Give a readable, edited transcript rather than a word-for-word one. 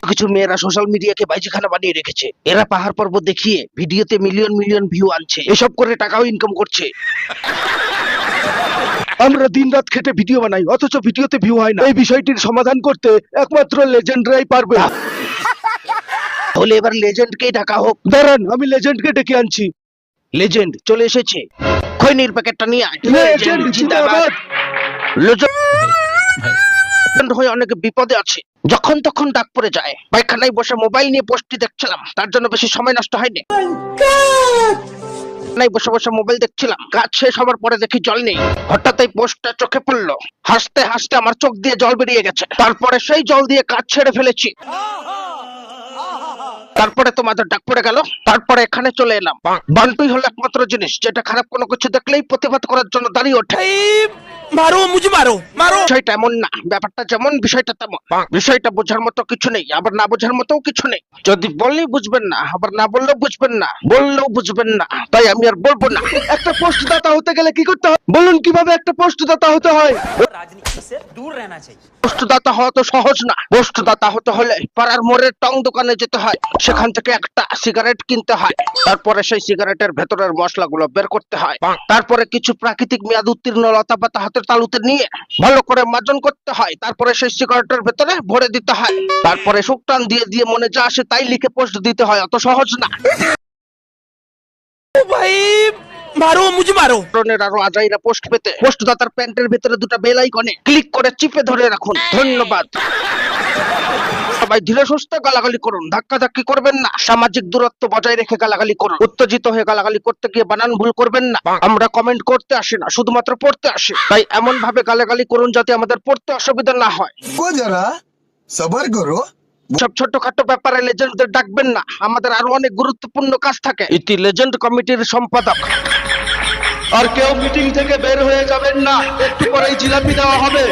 কিছু মেয়েরা সোশ্যাল মিডিয়াকে বাইজিখানা বানিয়ে রেখেছে। এরা পাহাড় পর্বত দেখিয়ে ভিডিওতে মিলিয়ন মিলিয়ন ভিউ আনছে, এসব করে টাকাও ইনকাম করছে। আমরা দিনরাত খেটে ভিডিও বানাই, অথচ ভিডিওতে ভিউ হয় না। এই বিষয়টির সমাধান করতে একমাত্র লেজেন্ডরাই পারবে। তাহলে এবার লেজেন্ডকেই ডাকা হোক। দাঁড়ান, আমি লেজেন্ডকে ডেকে আনছি। লেজেন্ড চলে এসেছে, খৈনির প্যাকেটটা নিয়ে আয়। লেজেন্ড জিন্দাবাদ। লেজেন্ড হয়ে অনেক বিপদে আছে, যখন তখন ডাক পড়ে যায়। পায়খানায় বসে মোবাইল নিয়ে পোস্টটি দেখছিলাম, তার জন্য বেশি সময় নষ্ট হয়নি। বসে বসে মোবাইল দেখছিলাম, কাজ শেষ হবার পরে দেখি জল নেই। হঠাৎ এই পোস্টটা চোখে পড়লো, হাসতে হাসতে আমার চোখ দিয়ে জল বেরিয়ে গেছে। তারপরে সেই জল দিয়ে কাজ ছেড়ে ফেলেছি। তারপরে তোমাদের ডাক পড়ে গেল, তারপরে এখানে চলে এলাম। বান্টুই হলো একমাত্র জিনিস যেটা খারাপ কোনো কিছু দেখলেই প্রতিবাদ করার জন্য দাঁড়িয়ে ওঠে। মারো মুঝে মারো মারো। বিষয়টা এমন না, ব্যাপারটা যেমন বিষয়টা তেমন। বিষয়টা বোঝার মতো কিছু নেই, আবার না বোঝার মতো কিছু নেই। যদি বললেই বুঝবেন না, আবার না বললেও বুঝবেন না, বললেও বুঝবেন না, তাই আমি আর বলবো না। একটা পোস্টদাতা হতে গেলে কি করতে হয় বলুন? কিভাবে একটা পোস্টদাতা হতে হয়? राजनीति से दूर रहना चाहिए। পোস্টদাতা হওয়া তো সহজ না। পোস্টদাতা হতে হলে পাড়ার মোড়ের টং দোকানে যেতে হয়, সেখান থেকে একটা সিগারেট কিনতে হয়, তারপরে সেই সিগারেটের ভেতরের মশলাগুলো বের করতে হয়, তারপরে কিছু প্রাকৃতিক মেয়াদ উত্তীর্ণ লতা পাতা হাতের তালুতে নিয়ে ভালো করে মাজন করতে হয়, তারপরে সেই সিগারেটের ভেতরে ভরে দিতে হয়, তারপরে শুকটান দিয়ে দিয়ে মনে যা আসে তাই লিখে পোস্ট দিতে হয়। অত সহজ না। भाई मारो मुझे मारो। আরো আজাইরা পোস্ট পেতে পোস্টদাতার প্যান্টের ভেতরে দুটো বেল আইকনে ক্লিক করে চিপে ধরে রাখুন। ধন্যবাদ। সবাই ধীরে সুস্থে গালাগালি করুন, ধাক্কা ধাক্কি করবেন না, সামাজিক দূরত্ব বজায় রেখে গালাগালি করুন। উত্তেজিত হয়ে গালাগালি করতে গিয়ে বানান ভুল করবেন না। আমরা কমেন্ট করতে আসি না, শুধুমাত্র পড়তে আসি, তাই এমন ভাবে গালাগালি করুন যাতে আমাদের পড়তে অসুবিধা না হয়। जरा सबर करो। সব ছোটখাটো ব্যাপারে লেজেন্ডদের ডাকবেন না, আমাদের আরো অনেক গুরুত্বপূর্ণ কাজ থাকে। ইতি লেজেন্ড কমিটির সম্পাদক। আর কেউ মিটিং থেকে বের হয়ে যাবেন না, একটু পরেই জিলাপি দেওয়া হবে।